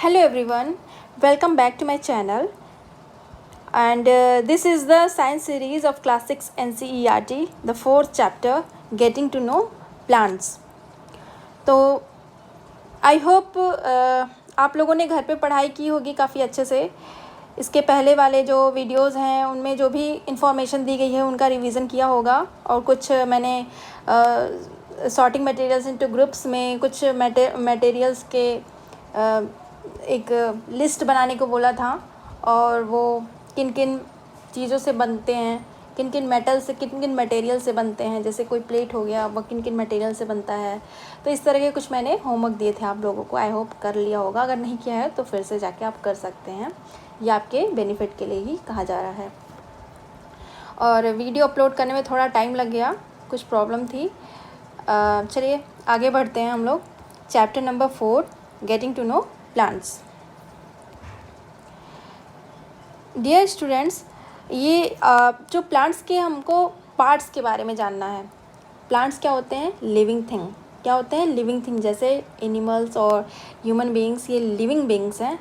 Hello everyone, welcome back to my channel. And this is the science series of class 6 NCERT, the fourth chapter, Getting to Know Plants. तो I hope आप लोगों ने घर पे पढ़ाई की होगी काफ़ी अच्छे से. इसके पहले वाले जो वीडियोस हैं उनमें जो भी इंफॉर्मेशन दी गई है उनका रिवीजन किया होगा. और कुछ मैंने सॉर्टिंग मटेरियल्स इनटू ग्रुप्स में कुछ मटेरियल्स के एक लिस्ट बनाने को बोला था. और वो किन किन चीज़ों से बनते हैं, किन किन मेटल से, किन किन मटेरियल से बनते हैं. जैसे कोई प्लेट हो गया, वो किन किन मटेरियल से बनता है. तो इस तरह के कुछ मैंने होमवर्क दिए थे आप लोगों को. आई होप कर लिया होगा. अगर नहीं किया है तो फिर से जाके आप कर सकते हैं. ये आपके बेनिफिट के लिए ही कहा जा रहा है. और वीडियो अपलोड करने में थोड़ा टाइम लग गया, कुछ प्रॉब्लम थी. चलिए आगे बढ़ते हैं हम लोग. Chapter number 4, getting to know plants. Dear students, ये जो प्लांट्स के हमको पार्ट्स के बारे में जानना है. प्लांट्स क्या होते हैं? Living thing. क्या होते हैं? Living thing. जैसे एनिमल्स और ह्यूमन बीइंग्स ये लिविंग बीइंग्स हैं,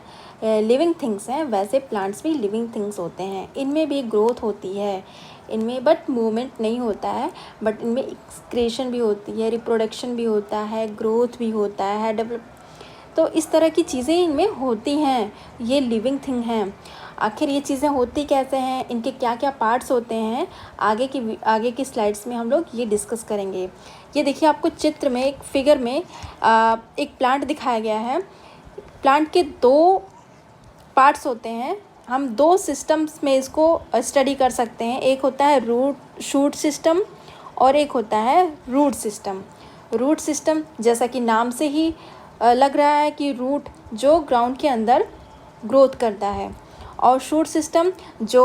लिविंग थिंग्स हैं, वैसे प्लांट्स भी लिविंग थिंग्स होते हैं. इनमें भी ग्रोथ होती है, इनमें बट मूवमेंट नहीं होता है, बट इनमें एक्सक्रेशन भी होती है, रिप्रोडक्शन भी होता है, ग्रोथ भी होता है, डेवलप. तो इस तरह की चीज़ें इनमें होती हैं. ये लिविंग थिंग हैं. आखिर ये चीज़ें होती कैसे हैं, इनके क्या क्या पार्ट्स होते हैं, आगे की स्लाइड्स में हम लोग ये डिस्कस करेंगे. ये देखिए, आपको चित्र में एक फिगर में एक प्लांट दिखाया गया है. प्लांट के 2 पार्ट्स होते हैं. हम 2 सिस्टम्स में इसको स्टडी कर सकते हैं. एक होता है रूट शूट सिस्टम और एक होता है रूट सिस्टम. रूट सिस्टम जैसा कि नाम से ही लग रहा है कि रूट जो ग्राउंड के अंदर ग्रोथ करता है, और शूट सिस्टम जो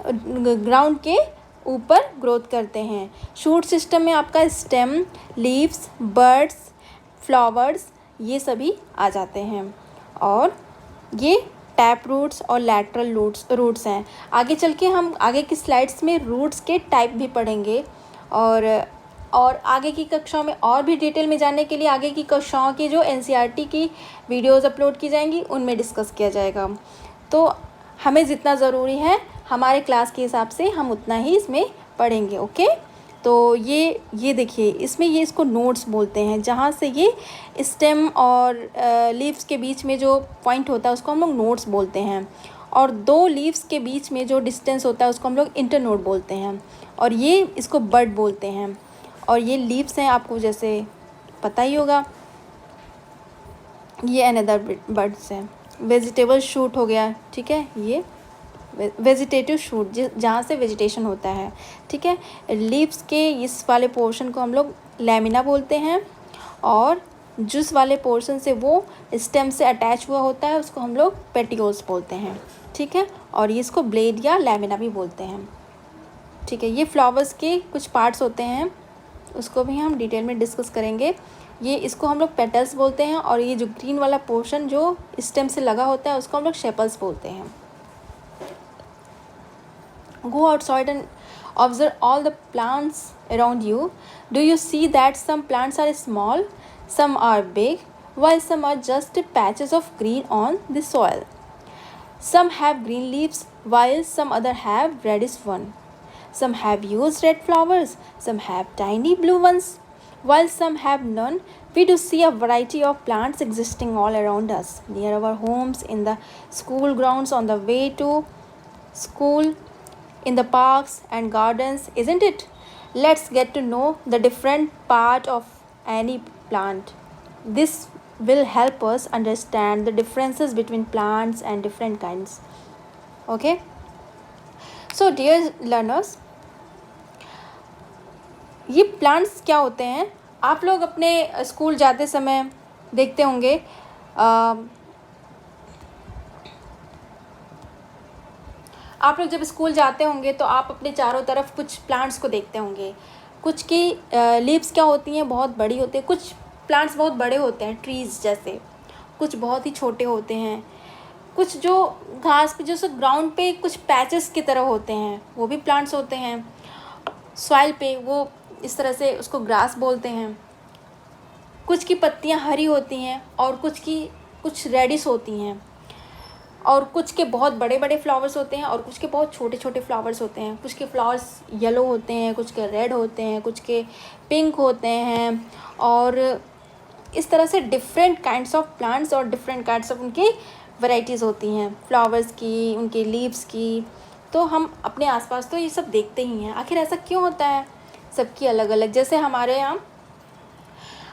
ग्राउंड के ऊपर ग्रोथ करते हैं. शूट सिस्टम में आपका स्टेम, लीव्स, बर्ड्स, फ्लावर्स ये सभी आ जाते हैं. और ये टैप रूट्स और लैटरल रूट्स हैं. आगे चल के हम आगे की स्लाइड्स में रूट्स के टाइप भी पढ़ेंगे. और आगे की कक्षाओं में और भी डिटेल में जानने के लिए आगे की कक्षाओं की जो एनसीईआरटी की वीडियोस अपलोड की जाएंगी उनमें डिस्कस किया जाएगा. तो हमें जितना ज़रूरी है हमारे क्लास के हिसाब से हम उतना ही इसमें पढ़ेंगे. ओके. तो ये देखिए, इसमें ये इसको नोड्स बोलते हैं. जहाँ से ये स्टेम और लीव्स के बीच में जो पॉइंट होता है उसको हम लोग नोड्स बोलते हैं. और 2 लीव्स के बीच में जो डिस्टेंस होता है उसको हम लोग इंटरनोड बोलते हैं. और ये इसको बड बोलते हैं. और ये लीव्स हैं, आपको जैसे पता ही होगा. ये अनदर बर्ड्स हैं. वेजिटेबल शूट हो गया, ठीक है. ये वेजिटेटिव शूट जहाँ से वेजिटेशन होता है, ठीक है. लीव्स के इस वाले पोर्शन को हम लोग लैमिना बोलते हैं. और जिस वाले पोर्शन से वो स्टेम से अटैच हुआ होता है उसको हम लोग पेटियोल्स बोलते हैं, ठीक है. और ये इसको ब्लेड या लैमिना भी बोलते हैं, ठीक है. ये फ्लावर्स के कुछ पार्ट्स होते हैं, उसको भी हम डिटेल में डिस्कस करेंगे. ये इसको हम लोग पेटल्स बोलते हैं. और ये जो ग्रीन वाला पोर्शन जो स्टेम से लगा होता है उसको हम लोग शेपल्स बोलते हैं. Go outside and observe all the plants around you. Do you see that some plants are small, some are big, while some are just patches of green on the soil? Some have green leaves, while some other have reddish one. Some have huge red flowers, some have tiny blue ones, while some have none. We do see a variety of plants existing all around us, near our homes, in the school grounds, on the way to school, in the parks and gardens, isn't it? Let's get to know the different part of any plant. This will help us understand the differences between plants and different kinds. Okay? So dear learners, ये plants क्या होते हैं? आप लोग अपने school जाते समय देखते होंगे, आप लोग जब स्कूल जाते होंगे तो आप अपने चारों तरफ कुछ प्लांट्स को देखते होंगे. कुछ की लीव्स क्या होती हैं, बहुत बड़ी होती है. कुछ प्लांट्स बहुत बड़े होते हैं, ट्रीज़ जैसे. कुछ बहुत ही छोटे होते हैं. कुछ जो घास पे, जो ग्राउंड पे कुछ पैचेस की तरह होते हैं, वो भी प्लांट्स होते हैं. सॉइल पे वो इस तरह से उसको ग्रास बोलते हैं. कुछ की पत्तियां हरी होती हैं और कुछ की कुछ रेडिश होती हैं, और कुछ के बहुत बड़े बड़े फ्लावर्स होते हैं और कुछ के बहुत छोटे छोटे फ्लावर्स होते हैं। कुछ के फ्लावर्स येलो होते हैं, कुछ के रेड होते हैं, कुछ के पिंक होते हैं, और इस तरह से डिफरेंट काइंड्स ऑफ प्लांट्स और डिफरेंट काइंड्स ऑफ उनकी वैरायटीज़ होती हैं फ्लावर्स की, उनके लीव्स की। तो हम अपने आसपास तो ये सब देखते ही हैं। आखिर ऐसा क्यों होता है? सबकी अलग अलग, जैसे हमारे यहाँ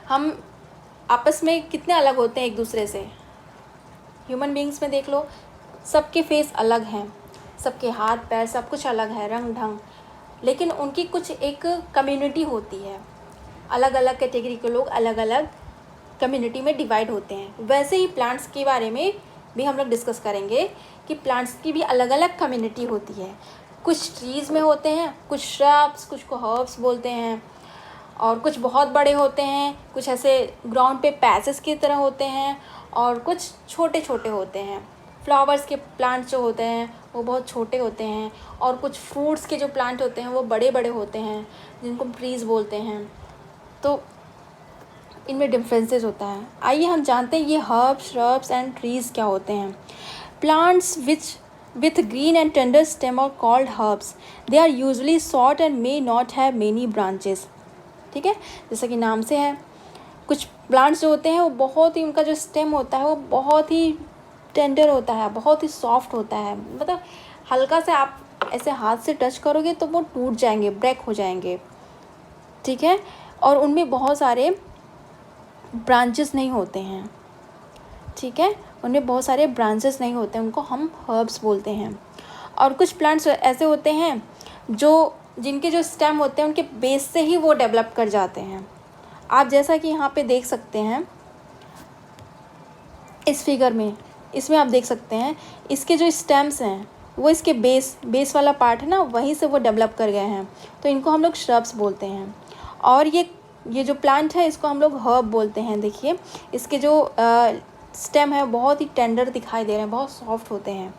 हम आपस में कितने अलग होते हैं एक दूसरे से। ह्यूमन बींग्स में देख लो, सबके फेस अलग हैं, सबके हाथ पैर सब कुछ अलग है, रंग ढंग, लेकिन उनकी कुछ एक कम्युनिटी होती है। अलग अलग कैटेगरी के लोग अलग अलग कम्युनिटी में डिवाइड होते हैं। वैसे ही प्लांट्स के बारे में भी हम लोग डिस्कस करेंगे कि प्लांट्स की भी अलग अलग कम्युनिटी होती है। कुछ ट्रीज़ में होते हैं, कुछ श्रब्स, कुछ को हर्ब्स बोलते हैं, और कुछ बहुत बड़े होते हैं, कुछ ऐसे ग्राउंड पे पैसेस की तरह होते हैं, और कुछ छोटे छोटे होते हैं। फ्लावर्स के प्लांट जो होते हैं वो बहुत छोटे होते हैं, और कुछ फ्रूट्स के जो प्लांट होते हैं वो बड़े बड़े होते हैं, जिनको ट्रीज़ बोलते हैं। तो इनमें डिफरेंसेस होता है। आइए हम जानते हैं ये हर्ब्स, श्रब्स एंड ट्रीज़ क्या होते हैं। Plants with green and tender stem are called herbs. They are usually short and may not have many branches. ठीक है, जैसा कि नाम से है, कुछ प्लांट्स जो होते हैं वो बहुत ही, उनका जो स्टेम होता है वो बहुत ही टेंडर होता है, बहुत ही सॉफ्ट होता है। मतलब हल्का से आप ऐसे हाथ से टच करोगे तो वो टूट जाएंगे, ब्रेक हो जाएंगे। ठीक है, और उनमें बहुत सारे ब्रांचेस नहीं होते हैं। ठीक है, उनमें बहुत सारे ब्रांचेस नहीं होते हैं, उनको हम हर्ब्स बोलते हैं। और कुछ प्लांट्स ऐसे होते हैं जिनके जो स्टेम होते हैं उनके बेस से ही वो डेवलप कर जाते हैं। आप जैसा कि यहाँ पे देख सकते हैं इस फिगर में, इसमें आप देख सकते हैं इसके जो स्टेम्स हैं वो इसके बेस वाला पार्ट है ना, वहीं से वो डेवलप कर गए हैं, तो इनको हम लोग श्रब्स बोलते हैं। और ये जो प्लांट है इसको हम लोग हर्ब बोलते हैं। देखिए इसके जो स्टेम है बहुत ही टेंडर दिखाई दे रहे हैं, बहुत सॉफ्ट होते हैं।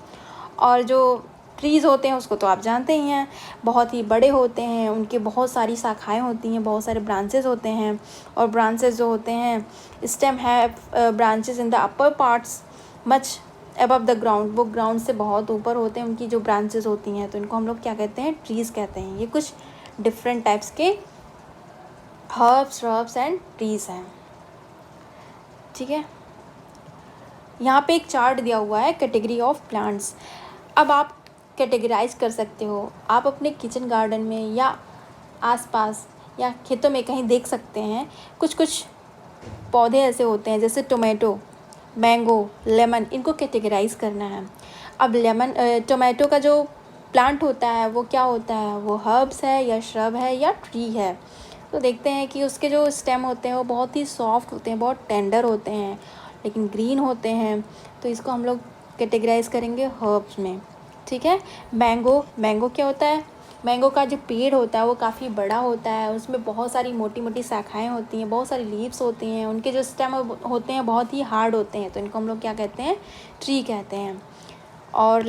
और जो ट्रीज़ होते हैं उसको तो आप जानते ही हैं, बहुत ही बड़े होते हैं, उनके बहुत सारी शाखाएं होती हैं, बहुत सारे ब्रांचेस होते हैं। और ब्रांचेस जो होते हैं, स्टेम है branches in the upper parts much above the ground, वो ग्राउंड से बहुत ऊपर होते हैं उनकी जो ब्रांचेस होती हैं, तो इनको हम लोग क्या कहते हैं? ट्रीज़ कहते हैं। ये कुछ डिफरेंट टाइप्स के हर्ब्स, श्रब्स एंड ट्रीज़ हैं। ठीक है, यहाँ पे एक चार्ट दिया हुआ है कैटेगरी ऑफ प्लांट्स। अब आप कैटेगराइज कर सकते हो, आप अपने किचन गार्डन में या आसपास या खेतों में कहीं देख सकते हैं कुछ कुछ पौधे ऐसे होते हैं, जैसे टोमेटो, मैंगो, लेमन, इनको कैटेगराइज करना है। अब टोमेटो का जो प्लांट होता है वो क्या होता है? वो हर्ब्स है या श्रब है या ट्री है? तो देखते हैं कि उसके जो स्टेम होते हैं वो बहुत ही सॉफ्ट होते हैं, बहुत टेंडर होते हैं, लेकिन ग्रीन होते हैं, तो इसको हम लोग कैटेगराइज करेंगे हर्ब्स में। ठीक है, मैंगो क्या होता है? मैंगो का जो पेड़ होता है वो काफ़ी बड़ा होता है, उसमें बहुत सारी मोटी मोटी शाखाएं होती हैं, बहुत सारी लीव्स होती हैं, उनके जो स्टेम होते हैं बहुत ही हार्ड होते हैं, तो इनको हम लोग क्या कहते हैं? ट्री कहते हैं। और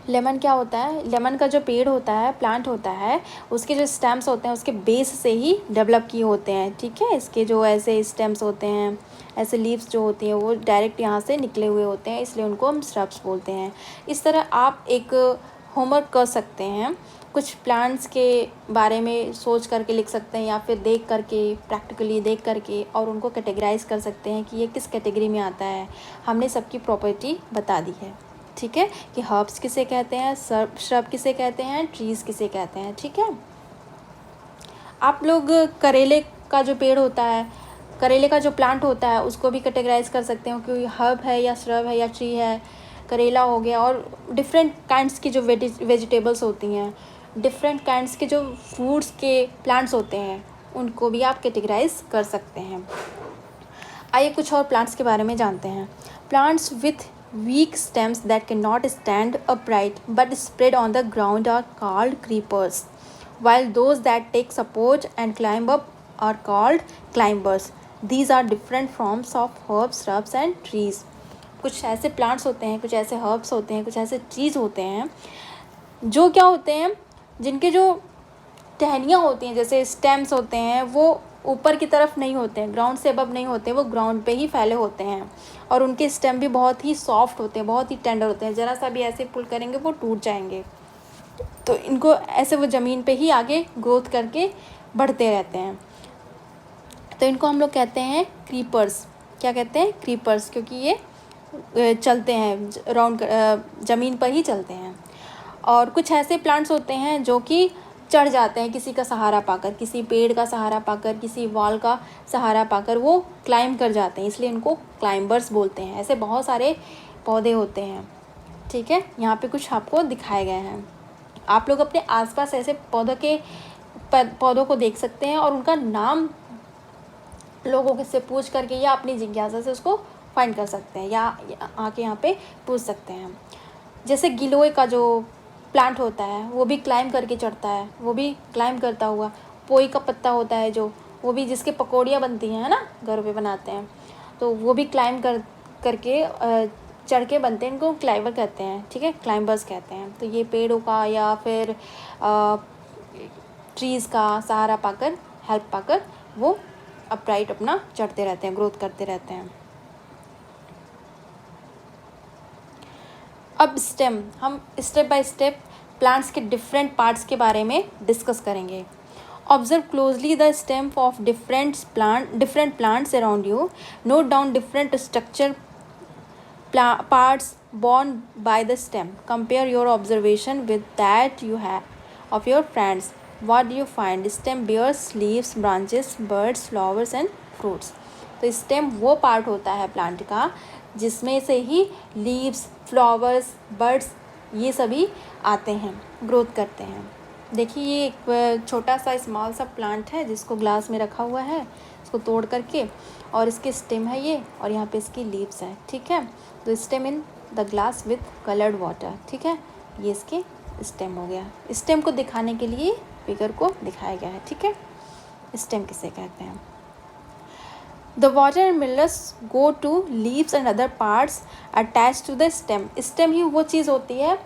लेमन क्या होता है? लेमन का जो पेड़ होता है, प्लांट होता है, उसके जो स्टेम्स होते हैं उसके बेस से ही डेवलप किए होते हैं। ठीक है, इसके जो ऐसे स्टेम्स होते हैं, ऐसे लीव्स जो होती हैं वो डायरेक्ट यहाँ से निकले हुए होते हैं, इसलिए उनको हम श्रब्स बोलते हैं। इस तरह आप एक होमवर्क कर सकते हैं, कुछ प्लांट्स के बारे में सोच करके लिख सकते हैं, या फिर देख करके, प्रैक्टिकली देख करके, और उनको कैटेगराइज कर सकते हैं कि ये किस कैटेगरी में आता है। हमने सबकी प्रॉपर्टी बता दी है। ठीक है, कि हर्ब्स किसे कहते हैं, श्रब किसे कहते हैं, ट्रीज़ किसे कहते हैं। ठीक है, आप लोग करेले का जो पेड़ होता है, करेले का जो प्लांट होता है, उसको भी कैटेगराइज कर सकते हो कि हर्ब है या श्रब है या ट्री है। करेला हो गया, और डिफरेंट काइंड्स की जो वेजिटेबल्स होती हैं, डिफरेंट काइंड्स के जो फ्रूट्स के प्लांट्स होते हैं, उनको भी आप कैटेगराइज कर सकते हैं। आइए कुछ और प्लांट्स के बारे में जानते हैं। Plants with weak stems that cannot stand upright but spread on the ground are called creepers, while those that take support and climb up are called climbers. These are different forms of herbs, shrubs and trees. कुछ ऐसे plants होते हैं, कुछ ऐसे herbs होते हैं, कुछ ऐसे ट्रीज होते हैं जो क्या होते हैं, जिनके जो टहनियाँ होती हैं, जैसे स्टेम्स होते हैं, वो ऊपर की तरफ नहीं होते हैं, ग्राउंड से अबव नहीं होते, वो ग्राउंड पे ही फैले होते हैं। और उनके स्टेम भी बहुत ही सॉफ्ट होते हैं, बहुत ही टेंडर होते हैं, ज़रा सा भी ऐसे पुल करेंगे वो टूट जाएंगे। तो इनको ऐसे वो ज़मीन पे ही आगे ग्रोथ करके बढ़ते रहते हैं। तो इनको हम लोग कहते हैं क्रीपर्स। क्या कहते हैं? क्रीपर्स, क्योंकि ये चलते हैं राउंड ज़मीन पर ही चलते हैं। और कुछ ऐसे प्लांट्स होते हैं जो कि चढ़ जाते हैं किसी का सहारा पाकर, किसी पेड़ का सहारा पाकर, किसी वॉल का सहारा पाकर वो क्लाइंब कर जाते हैं, इसलिए इनको क्लाइंबर्स बोलते हैं। ऐसे बहुत सारे पौधे होते हैं। ठीक है, यहाँ पे कुछ आपको दिखाए गए हैं। आप लोग अपने आसपास ऐसे पौधों को देख सकते हैं और उनका नाम लोगों से पूछ करके या अपनी जिज्ञासा से उसको फाइंड कर सकते हैं, या आके यहाँ पे पूछ सकते हैं। जैसे गिलोय का जो प्लांट होता है वो भी क्लाइंब करके चढ़ता है, वो भी क्लाइंब करता हुआ। पोई का पत्ता होता है जो, वो भी जिसके पकौड़ियाँ बनती हैं, है ना, घर पे बनाते हैं, तो वो भी क्लाइंब करके चढ़ के बनते हैं, इनको क्लाइंबर कहते हैं। ठीक है, क्लाइंबर्स कहते हैं। तो ये पेड़ों का या फिर ट्रीज़ का सहारा पाकर, हेल्प पाकर वो अपराइट अपना चढ़ते रहते हैं, ग्रोथ करते रहते हैं। अब हम स्टेप बाय स्टेप प्लांट्स के डिफरेंट पार्ट्स के बारे में डिस्कस करेंगे। Observe closely the stem of different plants around you. Note down different structure parts borne by the stem. Compare your observation with that you have of your friends. What do you find? Stem bears leaves, branches, buds, flowers and fruits. तो stem वो part होता है plant का जिसमें से he leaves, flowers, birds ये सभी आते हैं, ग्रोथ करते हैं। देखिए ये एक छोटा सा स्मॉल सा प्लांट है जिसको ग्लास में रखा हुआ है, इसको तोड़ करके, और इसके स्टेम है ये, और यहाँ पे इसकी लीव्स है। ठीक है, तो stem in the glass with coloured water. ठीक है, ये इसके स्टेम हो गया। स्टेम को दिखाने के लिए फिगर को दिखाया गया है। ठीक है, स्टेम किसे कहते हैं? The water and minerals go to leaves and other parts attach to the stem. Stem ही वो चीज़ होती है,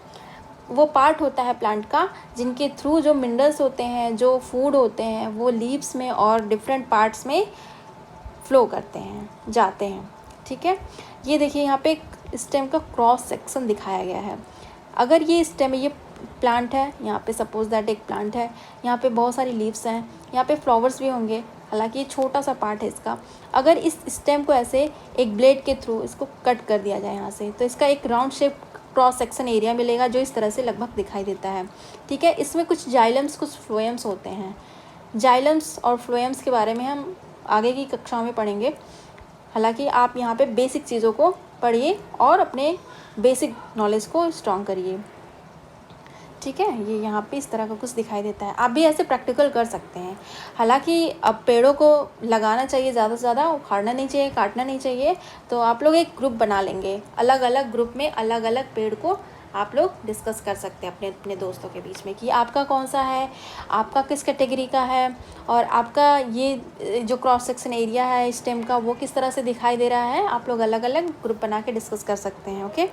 वो पार्ट होता है प्लांट का जिनके थ्रू जो मिनरल्स होते हैं, जो फूड होते हैं, वो लीव्स में और डिफरेंट पार्ट्स में फ्लो करते हैं, जाते हैं। ठीक है, ये देखिए यहाँ पे स्टेम का क्रॉस सेक्शन दिखाया गया है। अगर ये स्टेम, ये प्लांट है, यहाँ पे सपोज दैट एक प्लांट है, यहाँ पे बहुत सारी लीव्स हैं, यहाँ पे फ्लावर्स भी होंगे, हालांकि ये छोटा सा पार्ट है इसका। अगर इस स्टेम को ऐसे एक ब्लेड के थ्रू इसको कट कर दिया जाए यहाँ से, तो इसका एक round shape cross section area मिलेगा जो इस तरह से लगभग दिखाई देता है। ठीक है, इसमें कुछ जाइलम्स, कुछ फ्लोएम्स होते हैं। जाइलम्स और फ्लोएम्स के बारे में हम आगे की कक्षाओं में पढ़ेंगे। हालांकि आप यहाँ पे बेसिक चीज़ों को पढ़िए और अपने बेसिक नॉलेज को स्ट्रॉन्ग करिए। ठीक है, ये यहाँ पे इस तरह का कुछ दिखाई देता है। आप भी ऐसे प्रैक्टिकल कर सकते हैं। हालांकि अब पेड़ों को लगाना चाहिए, ज़्यादा से ज़्यादा उखाड़ना नहीं चाहिए, काटना नहीं चाहिए। तो आप लोग एक ग्रुप बना लेंगे, अलग अलग ग्रुप में अलग अलग पेड़ को आप लोग डिस्कस कर सकते हैं अपने अपने दोस्तों के बीच में कि आपका कौन सा है, आपका किस कैटेगरी का है, और आपका ये जो क्रॉस सेक्शन एरिया है स्टेम का वो किस तरह से दिखाई दे रहा है। आप लोग अलग अलग ग्रुप बना के डिस्कस कर सकते हैं। ओके,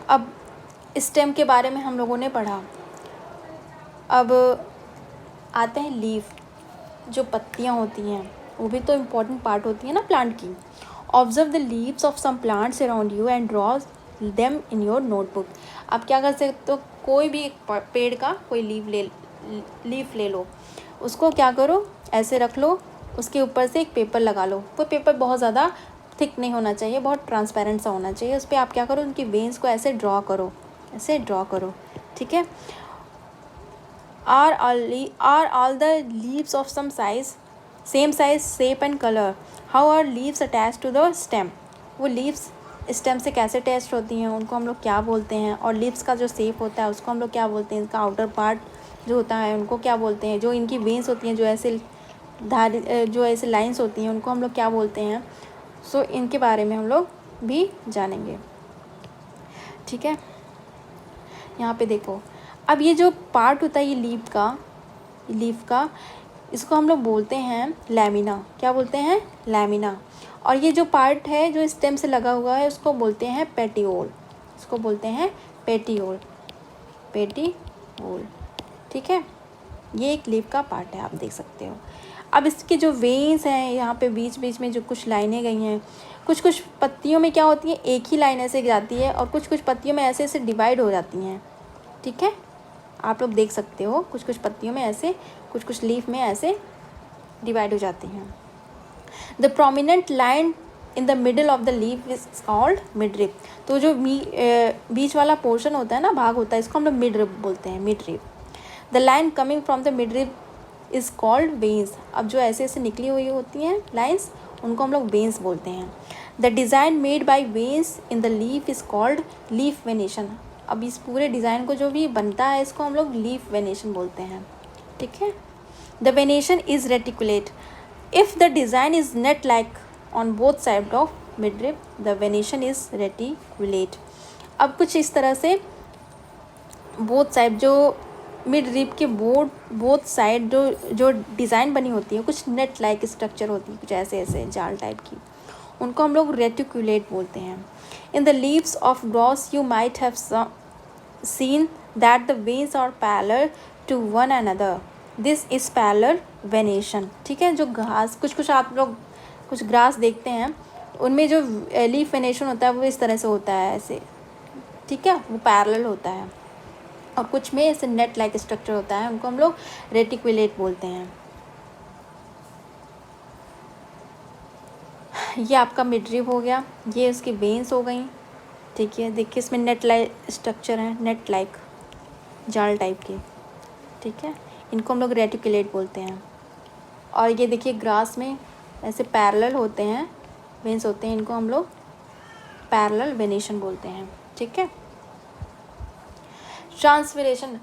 अब स्टेम के बारे में हम लोगों ने पढ़ा। अब आते हैं लीफ, जो पत्तियाँ होती हैं वो भी तो इम्पोर्टेंट पार्ट होती है ना प्लांट की। Observe the leaves of some plants around you and draw them in your notebook. आप क्या कर सकते हो, कोई भी पेड़ का कोई लीफ ले लो, उसको क्या करो, ऐसे रख लो, उसके ऊपर से एक पेपर लगा लो। वो पेपर बहुत ज़्यादा थिक नहीं होना चाहिए, बहुत ट्रांसपेरेंट सा होना चाहिए। उस पर आप क्या करो, उनकी वेन्स को ऐसे ड्रॉ करो, ऐसे ड्रॉ करो। ठीक है, are all the leaves of same size, same size, shape and colour. How are leaves attach to the stem. वो लीव्स स्टेम से कैसे अटैच होती हैं, उनको हम लोग क्या बोलते हैं, और लीव्स का जो शेप होता है उसको हम लोग क्या बोलते हैं, इसका आउटर पार्ट जो होता है उनको क्या बोलते हैं, जो इनकी वेन्स होती हैं, जो ऐसे लाइंस होती हैं उनको हम लोग क्या बोलते हैं। सो इनके बारे में हम लोग भी जानेंगे। ठीक है, यहाँ पे देखो, अब ये जो पार्ट होता है ये लीफ का, इसको हम लोग बोलते हैं लैमिना। क्या बोलते हैं? लैमिना। और ये जो पार्ट है जो स्टेम से लगा हुआ है उसको बोलते हैं पेटियोल। इसको बोलते हैं पेटियोल। ठीक है, ये एक लीफ का पार्ट है, आप देख सकते हो। अब इसके जो वेन्स हैं यहाँ पे बीच बीच में जो कुछ लाइनें गई हैं, कुछ कुछ पत्तियों में क्या होती है, एक ही लाइन ऐसे जाती है और कुछ कुछ पत्तियों में ऐसे ऐसे डिवाइड हो जाती हैं। ठीक है, आप लोग देख सकते हो कुछ कुछ पत्तियों में ऐसे, कुछ कुछ लीफ में ऐसे डिवाइड हो जाती हैं। The prominent line in the middle of the leaf is called midrib. तो जो बीच वाला पोर्शन होता है ना, भाग होता है, इसको हम लोग मिडरिप बोलते हैं, midrib. The line coming from the midrib is called veins. अब जो ऐसे ऐसे निकली हुई होती हैं लाइन्स, उनको हम लोग वेन्स बोलते हैं। The design made by veins in the leaf is called leaf venation. अब इस पूरे डिज़ाइन को जो भी बनता है इसको हम लोग लीफ वेनेशन बोलते हैं। ठीक है, the venation is reticulate. If the design is net like on both side of midrib, the venation is reticulate. अब कुछ इस तरह से बोथ साइड, जो मिड रिप के बोथ साइड जो डिज़ाइन बनी होती है, कुछ नेट लाइक स्ट्रक्चर होती है, कुछ ऐसे ऐसे जाल टाइप की, उनको हम लोग रेटिकुलेट बोलते हैं। In the leaves of grass you might have seen that the veins are parallel to one another, this is parallel venation. ठीक है, जो घास, कुछ आप लोग कुछ ग्रास देखते हैं, उनमें जो लीफ वेनेशन होता है वो इस तरह से होता है ऐसे। ठीक है, वो पैरेलल होता है। और कुछ में ऐसे नेट लाइक स्ट्रक्चर होता है, उनको हम लोग रेटिकुलेट बोलते हैं। ये आपका मिडरिप हो गया, ये उसकी वेन्स हो गई। ठीक है, देखिए इसमें नेट लाइक स्ट्रक्चर है, नेट लाइक जाल टाइप की। ठीक है, इनको हम लोग रेटिकुलेट बोलते हैं। और ये देखिए ग्रास में ऐसे पैरेलल होते हैं, वेन्स होते हैं, इनको हम लोग पैरेलल वेनेशन बोलते हैं। ठीक है, ट्रांसपिरेशन।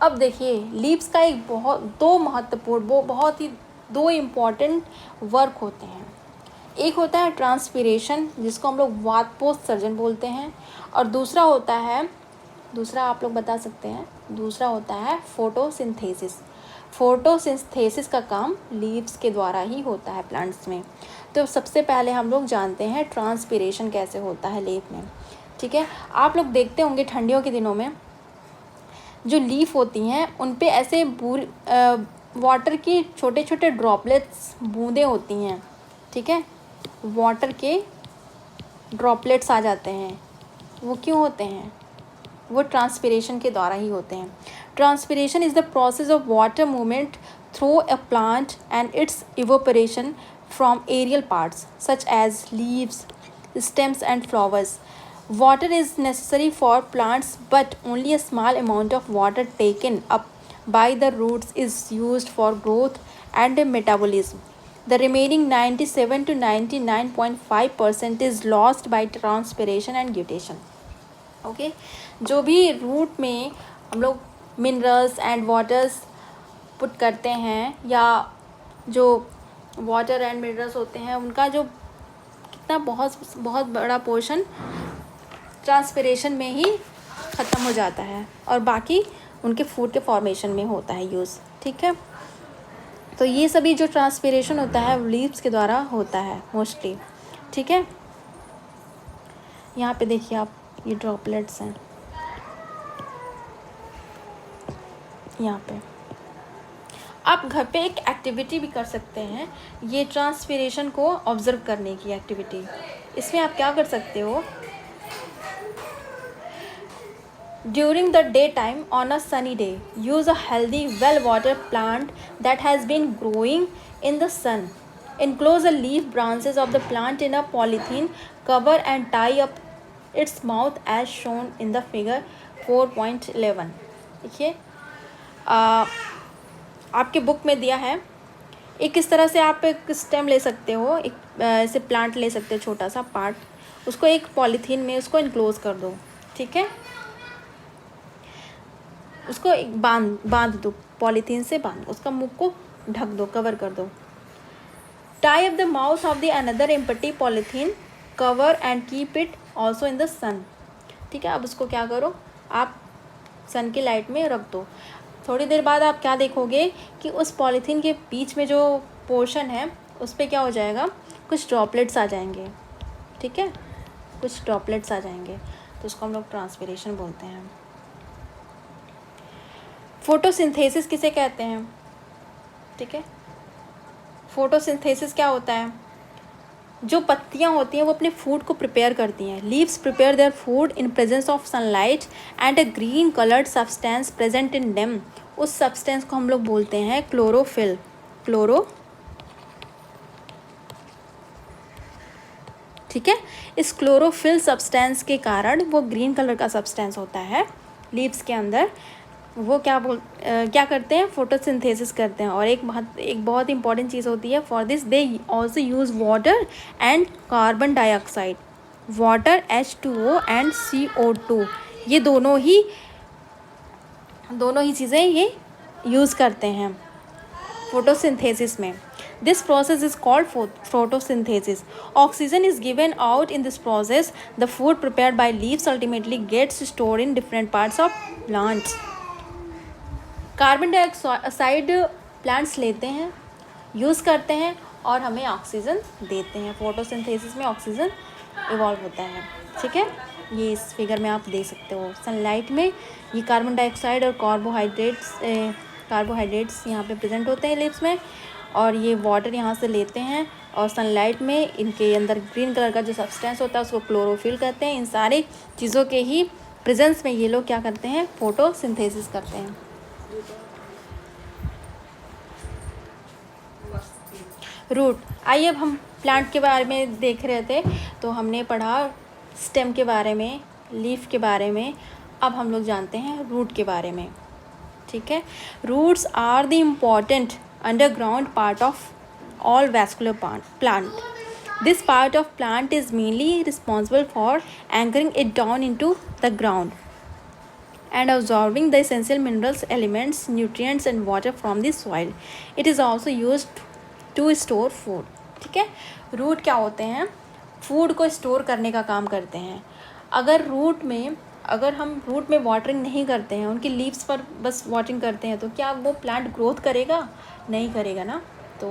अब देखिए लीव्स का एक बहुत ही दो इम्पॉर्टेंट वर्क होते हैं। एक होता है ट्रांसपिरेशन, जिसको हम लोग वातपोत्सर्जन बोलते हैं, और दूसरा आप लोग बता सकते हैं, दूसरा होता है फोटोसिंथेसिस। फोटोसिंथेसिस का काम लीव्स के द्वारा ही होता है प्लांट्स में। तो सबसे पहले हम लोग जानते हैं ट्रांसपिरेशन कैसे होता है लीफ में। ठीक है, आप लोग देखते होंगे ठंडियों के दिनों में जो लीफ होती हैं उन पे ऐसे वाटर की छोटे छोटे ड्रॉपलेट्स, बूंदें होती हैं। ठीक है, वाटर के ड्रॉपलेट्स आ जाते हैं। वो क्यों होते हैं? वो ट्रांसपिरेशन के द्वारा ही होते हैं। Transpiration is the process of water movement through a plant and its evaporation from aerial parts such as leaves, stems and flowers. Water is necessary for plants, but only a small amount of water taken up by the roots is used for growth and metabolism. The remaining 97 to 99.5% is lost by transpiration and guttation. Okay, जो भी root में हम लोग minerals and waters put करते हैं, या जो water and minerals होते हैं, उनका जो कितना बहुत बड़ा पोर्शन ट्रांसपिरेशन में ही ख़त्म हो जाता है, और बाकी उनके फूड के फॉर्मेशन में होता है यूज़। ठीक है, तो ये सभी जो ट्रांसपिरेशन होता है लीव्स के द्वारा होता है मोस्टली। ठीक है, यहाँ पे देखिए आप, ये ड्रॉपलेट्स हैं यहाँ पे। आप घर पे एक एक्टिविटी भी कर सकते हैं, ये ट्रांसपिरेशन को ऑब्ज़र्व करने की एक्टिविटी। इसमें आप क्या कर सकते हो, during the day time on a sunny day use a healthy well water plant that has been growing in the sun. Enclose the leaf branches of the plant in a polythene cover and tie up its mouth as shown in the figure 4.11। देखिए आपके book में दिया है, एक इस तरह से आप एक स्टेम ले सकते हो, एक ऐसे प्लांट ले सकते हो, छोटा सा पार्ट, उसको एक पॉलीथीन में उसको इनक्लोज कर दो। ठीक है, उसको एक बांध दो, पॉलीथीन से बांध, उसका मुख को ढक दो, कवर कर दो। Tie up the mouth of the another empty polythene cover and keep it also in the sun। ठीक है, अब उसको क्या करो, आप सन की लाइट में रख दो। थोड़ी देर बाद आप क्या देखोगे कि उस पॉलीथीन के बीच में जो पोर्शन है उस पर क्या हो जाएगा, कुछ ड्रॉपलेट्स आ जाएंगे। ठीक है, कुछ ड्रॉपलेट्स आ जाएंगे, तो उसको हम लोग ट्रांसपिरेशन बोलते हैं। फोटोसिंथेसिस किसे कहते हैं? ठीक है, फोटोसिंथेसिस क्या होता है? जो पत्तियां होती हैं वो अपने फूड को प्रिपेयर करती हैं। Leaves prepare their food in presence of sunlight and a green coloured substance present in them. उस सब्सटेंस को हम लोग बोलते हैं क्लोरोफिल। ठीक है, इस क्लोरोफिल सब्सटेंस के कारण वो ग्रीन कलर का सब्सटेंस होता है लीव्स के अंदर, वो क्या करते हैं? फोटोसिंथेसिस करते हैं। और एक बहुत इंपॉर्टेंट चीज़ होती है, for this they also use water and carbon dioxide. Water H2O and CO2, ये दोनों ही चीज़ें ये यूज़ करते हैं फोटोसिंथेसिस में। This process is called photosynthesis. Oxygen is given out in this process. The food prepared by leaves ultimately gets stored in different parts of plants. Carbon dioxide plants लेते हैं, use करते हैं और हमें oxygen देते हैं। Photosynthesis में oxygen evolve होता है। ठीक है, ये इस फिगर में आप देख सकते हो। सनलाइट में ये कार्बन डाइऑक्साइड और कार्बोहाइड्रेट्स यहाँ पे प्रेजेंट होते हैं लीव्स में, और ये वाटर यहाँ से लेते हैं और सनलाइट में इनके अंदर ग्रीन कलर का जो सब्सटेंस होता है उसको क्लोरोफिल कहते हैं। इन सारी चीज़ों के ही प्रेजेंस में ये लोग क्या करते हैं? फोटोसिंथेसिस करते हैं। रूट, आइए अब हम प्लांट के बारे में देख रहे थे, तो हमने पढ़ा स्टेम के बारे में, लीफ के बारे में। अब हम लोग जानते हैं रूट के बारे में। ठीक है, roots are the important underground part of all vascular plant. This part of plant is mainly responsible for anchoring it down into the ground and absorbing the essential minerals, elements, nutrients and water from the soil. It is also used to store food. ठीक है, root क्या होते हैं? Food को store करने का काम करते हैं। अगर हम रूट में वाटरिंग नहीं करते हैं, उनकी लीव्स पर बस वाटरिंग करते हैं, तो क्या वो प्लांट ग्रोथ करेगा? नहीं करेगा ना। तो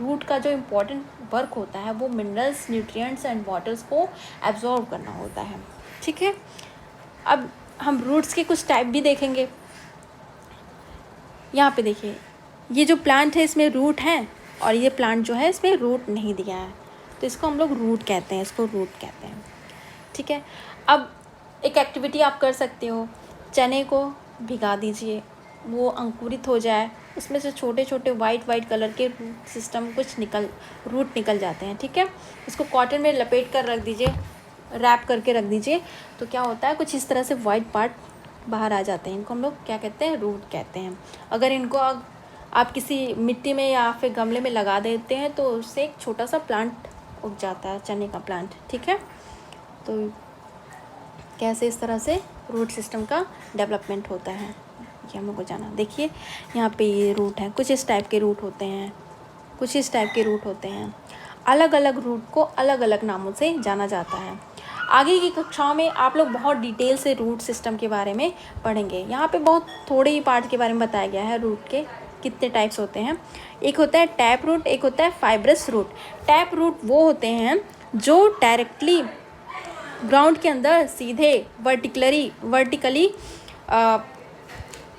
रूट का जो इम्पोर्टेंट वर्क होता है वो मिनरल्स, न्यूट्रिएंट्स एंड वाटर्स को एब्जॉर्ब करना होता है। ठीक है, अब हम रूट्स के कुछ टाइप भी देखेंगे। यहाँ पे देखिए, ये जो प्लांट है इसमें रूट है, और ये प्लांट जो है इसमें रूट नहीं दिया है, तो इसको हम लोग रूट कहते हैं। ठीक है, अब एक एक्टिविटी आप कर सकते हो, चने को भिगा दीजिए, वो अंकुरित हो जाए, उसमें से छोटे छोटे वाइट कलर के रूट निकल जाते हैं। ठीक है, इसको कॉटन में लपेट कर रख दीजिए, रैप करके रख दीजिए, तो क्या होता है? कुछ इस तरह से वाइट पार्ट बाहर आ जाते हैं। इनको हम लोग क्या कहते हैं? रूट कहते हैं। अगर इनको आप किसी मिट्टी में या फिर गमले में लगा देते हैं तो उससे एक छोटा सा प्लांट उग जाता है, चने का प्लांट। ठीक है, तो कैसे इस तरह से रूट सिस्टम का डेवलपमेंट होता है ये हम लोग को जाना। देखिए यहाँ पे ये रूट है, कुछ इस टाइप के रूट होते हैं, अलग अलग रूट को अलग अलग नामों से जाना जाता है। आगे की कक्षाओं में आप लोग बहुत डिटेल से रूट सिस्टम के बारे में पढ़ेंगे। यहाँ पे बहुत थोड़े ही पार्ट के बारे में बताया गया है रूट के कितने टाइप्स होते हैं। एक होता है टैप रूट, एक होता है फाइब्रस रूट। टैप रूट वो होते हैं जो डायरेक्टली ग्राउंड के अंदर सीधे वर्टिकली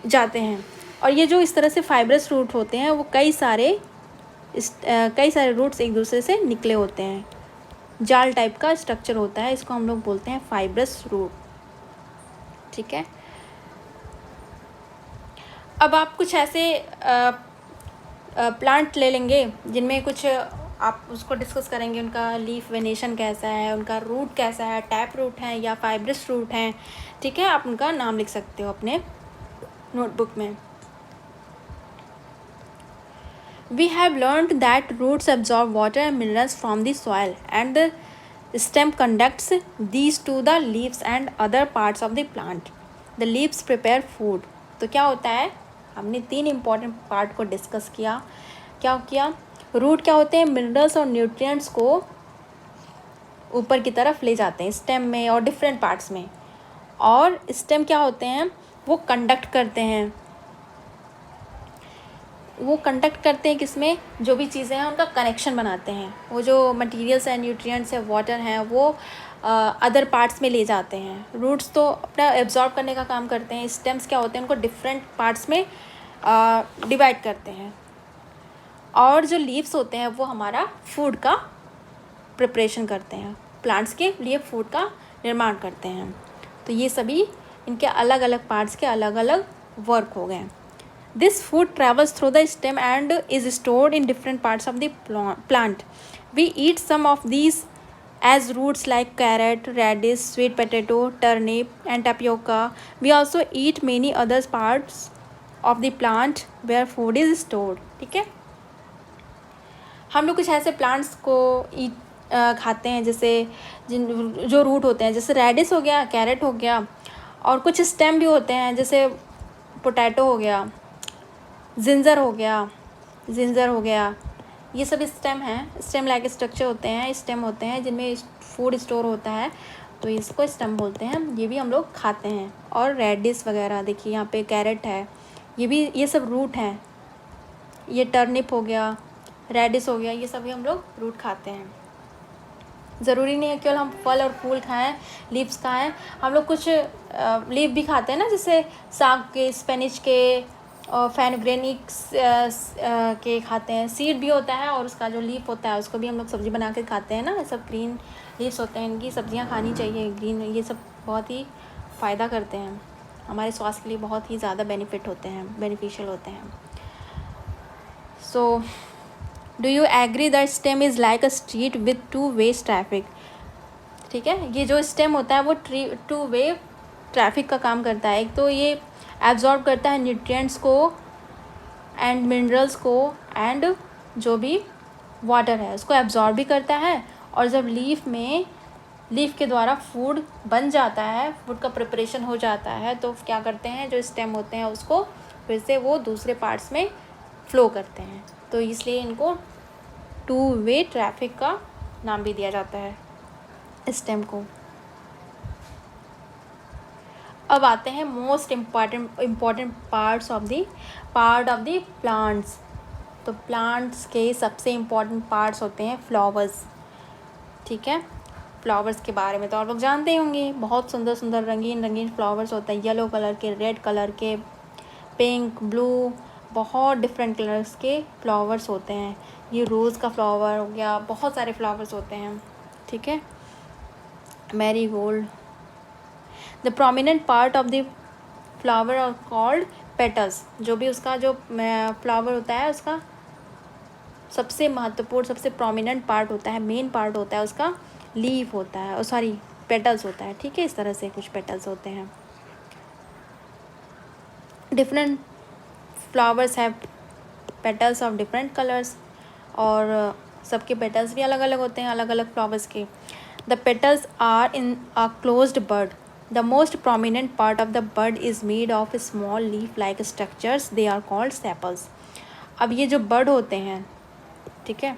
जाते हैं, और ये जो इस तरह से फाइब्रस रूट होते हैं वो कई सारे रूट्स एक दूसरे से निकले होते हैं, जाल टाइप का स्ट्रक्चर होता है, इसको हम लोग बोलते हैं फाइब्रस रूट। ठीक है, अब आप कुछ ऐसे प्लांट ले लेंगे जिनमें कुछ आप उसको डिस्कस करेंगे, उनका लीफ वेनेशन कैसा है, उनका रूट कैसा है, टैप रूट है या फाइब्रस रूट है। ठीक है, आप उनका नाम लिख सकते हो अपने नोटबुक में। We have learned that roots absorb water and minerals from the soil and the stem conducts these to the leaves and other parts of the plant. The leaves prepare food. तो क्या होता है? हमने 3 important part को discuss किया। क्या किया? Root क्या होते हैं? मिनरल्स और न्यूट्रिएंट्स को ऊपर की तरफ ले जाते हैं स्टेम में और डिफरेंट पार्ट्स में, और स्टेम क्या होते हैं? वो कंडक्ट करते हैं किसमें? जो भी चीज़ें हैं उनका कनेक्शन बनाते हैं। वो जो मटेरियल्स हैं, न्यूट्रिएंट्स है, वाटर हैं, वो अदर पार्ट्स में ले जाते हैं। रूट्स तो अपना एब्जॉर्ब करने का काम करते हैं, स्टेम्स क्या होते हैं, उनको डिफरेंट पार्ट्स में डिवाइड करते हैं, और जो लीव्स होते हैं वो हमारा फूड का प्रिपरेशन करते हैं, प्लांट्स के लिए फूड का निर्माण करते हैं। तो ये सभी इनके अलग अलग पार्ट्स के अलग अलग वर्क हो गए। This food travels through the stem and is stored in different parts of the plant. We eat some of these as roots like carrot, radish, sweet potato, turnip and tapioca. We also eat many other parts of the plant where food is stored. ठीक है, हम लोग कुछ ऐसे plants को खाते हैं जैसे जो रूट होते हैं, जैसे रेडिश हो गया, कैरेट हो गया, और कुछ स्टेम भी होते हैं जैसे पोटैटो हो गया, जिंजर हो गया, ये सब स्टेम हैं। स्टेम लाइक स्ट्रक्चर होते हैं, स्टेम होते हैं जिनमें फूड स्टोर होता है, तो इसको स्टेम बोलते हैं। ये भी हम लोग खाते हैं। और रेडिश वगैरह देखिए, यहाँ पे कैरेट है, ये सब रूट हैं। ये टर्निप हो गया, रेडिश हो गया, ये सभी हम लोग रूट खाते हैं। ज़रूरी नहीं है केवल हम फल और फूल खाएं, लीव्स खाएं, हम लोग कुछ लीव भी खाते हैं ना, जैसे साग के, स्पेनिच के, और फेनुग्रेनिक्स के खाते हैं। सीड भी होता है और उसका जो लीफ होता है उसको भी हम लोग सब्ज़ी बना के खाते हैं ना। ये सब ग्रीन लीव्स होते हैं, इनकी सब्जियां खानी चाहिए। ग्रीन ये सब बहुत ही फ़ायदा करते हैं, हमारे स्वास्थ्य के लिए बहुत ही ज़्यादा बेनिफिशियल होते हैं। So do you agree that stem is like a street with two ways traffic? ठीक है, ये जो स्टेम होता है वो टू वे ट्रैफिक का काम करता है। एक तो ये एब्जॉर्ब करता है न्यूट्रिएंट्स को एंड मिनरल्स को, एंड जो भी वाटर है उसको एब्जॉर्ब भी करता है, और जब लीफ के द्वारा फूड बन जाता है, फूड का प्रिपरेशन हो जाता है, तो क्या करते हैं जो स्टेम होते हैं उसको फिर से वो दूसरे पार्ट्स में फ्लो करते हैं। तो इसलिए इनको टू वे ट्रैफिक का नाम भी दिया जाता है स्टेम को। अब आते हैं most important part of the plants. तो प्लांट्स के सबसे इम्पॉर्टेंट पार्ट्स होते हैं फ्लावर्स। ठीक है, फ्लावर्स के बारे में तो आप लोग जानते ही होंगे, बहुत सुंदर सुंदर रंगीन फ्लावर्स होते हैं, येलो कलर के, रेड कलर के, पिंक, ब्लू, बहुत डिफरेंट कलर्स के फ्लावर्स होते हैं। ये रोज़ का फ्लावर हो गया, बहुत सारे फ्लावर्स होते हैं। ठीक है, marigold. The prominent part of the flower are called petals. जो भी उसका जो फ्लावर होता है उसका सबसे महत्वपूर्ण, सबसे प्रोमिनेंट पार्ट होता है, मेन पार्ट होता है उसका लीफ होता है, सॉरी पेटल्स होता है। ठीक है, इस तरह से कुछ पेटल्स होते हैं। Different flowers have petals of different colours, और सबके पेटल्स भी अलग अलग होते हैं, अलग अलग फ्लावर्स के। The petals are in a closed bud. The most prominent part of the bud is made of small leaf-like structures. They are called sepals. अब ये जो बड होते हैं, ठीक है,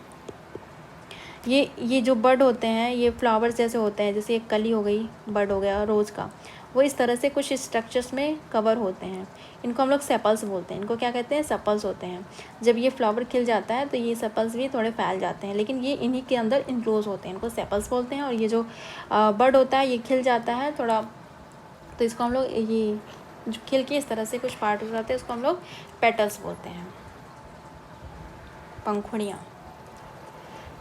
ये जो बड होते हैं ये फ्लावर्स जैसे होते हैं, जैसे एक कली हो गई, बड हो गया रोज़ का, वो इस तरह से कुछ स्ट्रक्चर्स में कवर होते हैं। इनको हम लोग सेपल्स बोलते हैं। इनको क्या कहते हैं? सेपल्स होते हैं। जब ये फ्लावर खिल जाता है तो ये सेपल्स भी थोड़े फैल जाते हैं, लेकिन ये इन्हीं के अंदर इनक्लोज होते हैं, इनको सेपल्स बोलते हैं। और ये जो बड होता है ये खिल जाता है थोड़ा, तो इसको हम लोग, ये जो खिल के इस तरह से कुछ पार्ट हो जाते हैं उसको हम लोग पेटल्स बोलते हैं, पंखुड़ियाँ।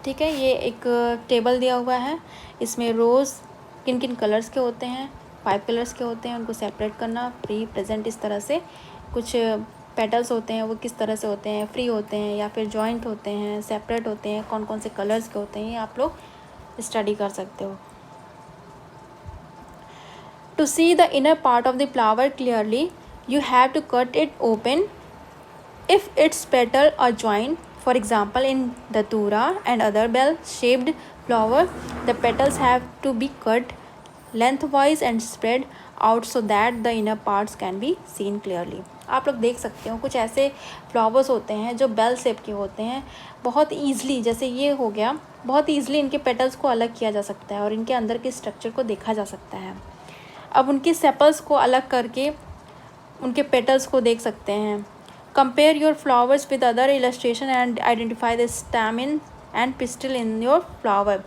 ठीक है, ये एक टेबल दिया हुआ है, इसमें रोज़ किन किन कलर्स के होते हैं, 5 कलर्स के होते हैं, उनको सेपरेट करना, प्री प्रेजेंट, इस तरह से कुछ पेटल्स होते हैं वो किस तरह से होते हैं, फ्री होते हैं या फिर जॉइंट होते हैं, सेपरेट होते हैं, कौन कौन से कलर्स के होते हैं, ये आप लोग स्टडी कर सकते हो। To see the inner part of the flower clearly, you have to cut it open. If its petals are joined, for example in datura and other bell-shaped flower, the petals have to be cut lengthwise and spread out so that the inner parts can be seen clearly. आप लोग देख सकते हो कुछ ऐसे flowers होते हैं जो बेल शेप के होते हैं। बहुत ईज़िली, जैसे ये हो गया, बहुत ईज़िली इनके पेटल्स को अलग किया जा सकता है और इनके अंदर के स्ट्रक्चर को देखा जा सकता है। अब उनके सेपल्स को अलग करके उनके पेटल्स को देख सकते हैं। Compare your flowers with other illustration and identify the stamen and pistol in your flower.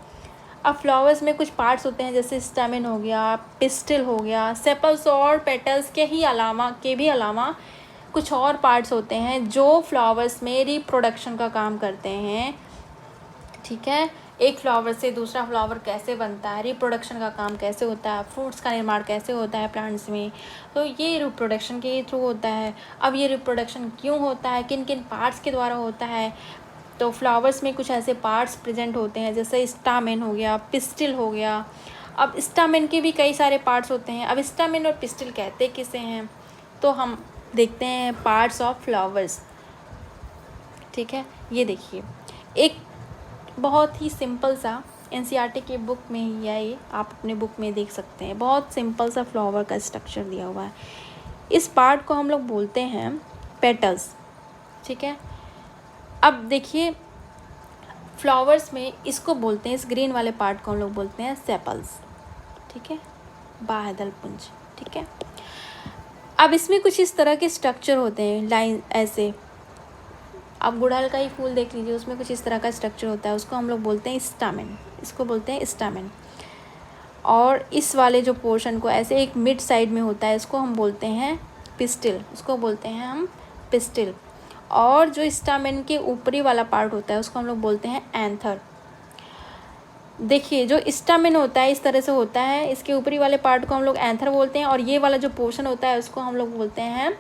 अब फ्लावर्स में कुछ पार्ट्स होते हैं जैसे स्टैमेन हो गया, पिस्टिल हो गया, सेपल्स और पेटल्स के भी अलावा कुछ और पार्ट्स होते हैं जो फ्लावर्स में रिप्रोडक्शन का काम करते हैं। ठीक है, एक फ्लावर से दूसरा फ्लावर कैसे बनता है, रिप्रोडक्शन का काम कैसे होता है, फ्रूट्स का निर्माण कैसे होता है प्लांट्स में, तो ये रिप्रोडक्शन के थ्रू होता है। अब ये रिप्रोडक्शन क्यों होता है, किन किन पार्ट्स के द्वारा होता है, तो फ्लावर्स में कुछ ऐसे पार्ट्स प्रेजेंट होते हैं जैसे स्टामेन हो गया, पिस्टिल हो गया। अब स्टामेन के भी कई सारे पार्ट्स होते हैं। अब स्टामेन और पिस्टिल कहते किसे हैं, तो हम देखते हैं पार्ट्स ऑफ फ्लावर्स। ठीक है, ये देखिए एक बहुत ही सिंपल सा एनसीईआरटी की बुक में ही है, ये आप अपने बुक में देख सकते हैं। बहुत सिंपल सा फ्लावर का स्ट्रक्चर दिया हुआ है। इस पार्ट को हम लोग बोलते हैं पेटल्स। ठीक है, अब देखिए फ्लावर्स में इसको बोलते हैं, इस ग्रीन वाले पार्ट को हम लोग बोलते हैं सेपल्स। ठीक है, बाह्यदल पुंज। ठीक है, अब इसमें कुछ इस तरह के स्ट्रक्चर होते हैं, लाइन ऐसे। आप गुड़हल का ही फूल देख लीजिए, उसमें कुछ इस तरह का स्ट्रक्चर होता है, उसको हम लोग बोलते हैं स्टामेन। इसको बोलते हैं स्टामेन। और इस वाले जो पोर्शन को ऐसे एक मिड साइड में होता है, इसको हम बोलते हैं पिस्टिल। उसको बोलते हैं हम पिस्टिल। और जो स्टामेन के ऊपरी वाला पार्ट होता है उसको हम लोग बोलते हैं एंथर। देखिए जो स्टामेन होता है इस तरह से होता है, इसके ऊपरी वाले पार्ट को हम लोग एंथर बोलते हैं, और ये वाला जो पोर्शन होता है उसको हम लोग बोलते हैं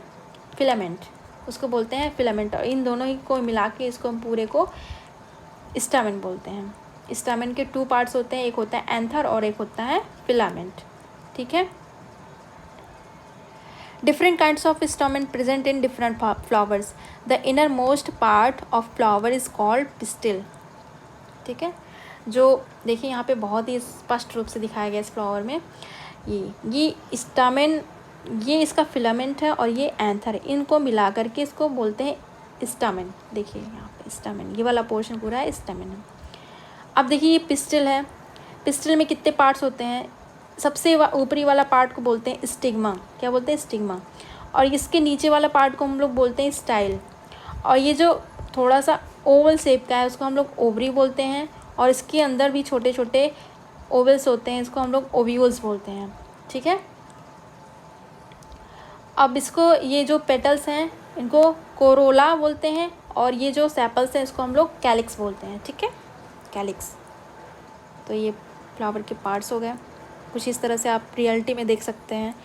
फिलामेंट। उसको बोलते हैं फिलामेंट। और इन दोनों ही को मिला के इसको हम पूरे को स्टामेन बोलते हैं। स्टामेन के 2 पार्ट्स होते हैं, एक होता है एंथर और एक होता है फिलामेंट। ठीक है, different kinds of stamen present in different flowers. The innermost part of flower is called pistil. ठीक है, जो देखिए यहाँ पे बहुत ही स्पष्ट रूप से दिखाया गया इस फ्लावर में। ये स्टामेन, ये इसका फिलामेंट है और ये एंथर, इनको मिला करके इसको बोलते हैं स्टामेन। देखिए यहाँ पे स्टामेन, ये वाला पोर्शन पूरा है स्टामेन। अब देखिए ये पिस्टिल है। पिस्टिल में कितने पार्ट्स होते हैं, सबसे ऊपरी वाला पार्ट को बोलते हैं स्टिग्मा। क्या बोलते हैं, स्टिग्मा। और इसके नीचे वाला पार्ट को हम लोग बोलते हैं स्टाइल। और ये जो थोड़ा सा ओवल शेप का है उसको हम लोग ओवरी बोलते हैं। और इसके अंदर भी छोटे छोटे ओवल्स होते हैं, इसको हम लोग ओव्यूल्स बोलते हैं। ठीक है, अब इसको, ये जो पेटल्स हैं इनको कोरोला बोलते हैं, और ये जो सेपल्स हैं इसको हम लोग कैलिक्स बोलते हैं। ठीक है, कैलिक्स। तो ये फ्लावर के पार्ट्स हो गए। कुछ इस तरह से आप रियलिटी में देख सकते हैं।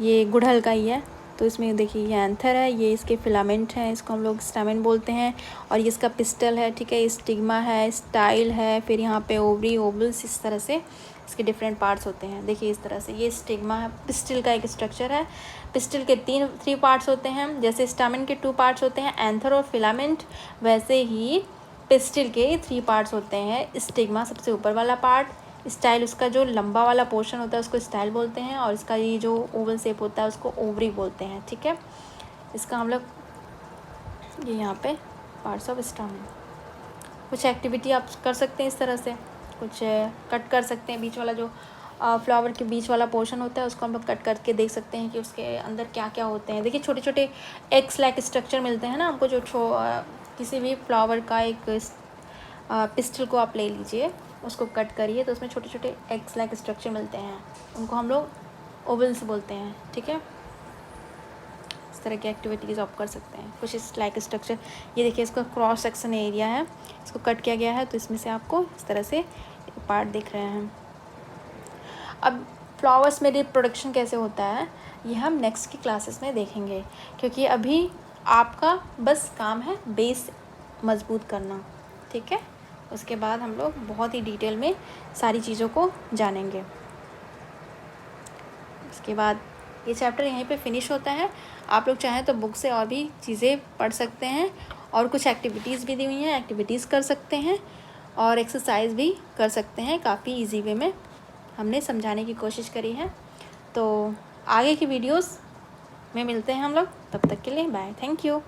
ये गुड़हल का ही है, तो इसमें देखिए ये एंथर है, ये इसके फिलामेंट हैं, इसको हम लोग स्टामेन बोलते हैं। और ये इसका पिस्टल है। ठीक है, स्टिग्मा है, स्टाइल है, फिर यहाँ पे ओवरी, ओवल्स, इस तरह से इसके डिफरेंट पार्ट्स होते हैं। देखिए इस तरह से ये स्टिग्मा है, पिस्टिल का एक स्ट्रक्चर है। पिस्टिल के 3 पार्ट्स होते हैं, जैसे स्टामेन के 2 पार्ट्स होते हैं एंथर और फिलामेंट, वैसे ही पिस्टिल के 3 पार्ट्स होते हैं। स्टिग्मा सबसे ऊपर वाला पार्ट, स्टाइल उसका जो लंबा वाला पोर्शन होता है उसको स्टाइल बोलते हैं, और इसका ये जो ओवल शेप होता है उसको ओवरी बोलते हैं। ठीक है, इसका हम लोग ये यहाँ पे पार्ट्स ऑफ स्टामेन। कुछ एक्टिविटी आप कर सकते हैं इस तरह से, कुछ कट कर सकते हैं। बीच वाला जो फ्लावर के बीच वाला पोर्शन होता है उसको हम लोग कट करके देख सकते हैं कि उसके अंदर क्या क्या होते हैं। देखिए छोटे छोटे एक्स लाइक स्ट्रक्चर मिलते हैं ना हमको, जो किसी भी फ्लावर का एक पिस्टल को आप ले लीजिए, उसको कट करिए तो उसमें छोटे छोटे एक्स लाइक स्ट्रक्चर मिलते हैं, उनको हम लोग ओवल्स बोलते हैं। ठीक है, इस तरह की एक्टिविटीज़ आप कर सकते हैं। कुछ इस लाइक स्ट्रक्चर, ये देखिए इसका क्रॉस सेक्शन एरिया है, इसको कट किया गया है, तो इसमें से आपको इस तरह से पार्ट दिख रहे हैं। अब फ्लावर्स में रिप्रोडक्शन कैसे होता है ये हम नेक्स्ट की क्लासेस में देखेंगे, क्योंकि अभी आपका बस काम है बेस मजबूत करना। ठीक है, उसके बाद हम लोग बहुत ही डिटेल में सारी चीज़ों को जानेंगे। उसके बाद ये चैप्टर यहीं पे फिनिश होता है। आप लोग चाहें तो बुक से और भी चीज़ें पढ़ सकते हैं, और कुछ एक्टिविटीज़ भी दी हुई हैं, एक्टिविटीज़ कर सकते हैं और एक्सरसाइज भी कर सकते हैं। काफ़ी इजी वे में हमने समझाने की कोशिश करी है। तो आगे की वीडियोस में मिलते हैं हम लोग, तब तक के लिए बाय, थैंक यू।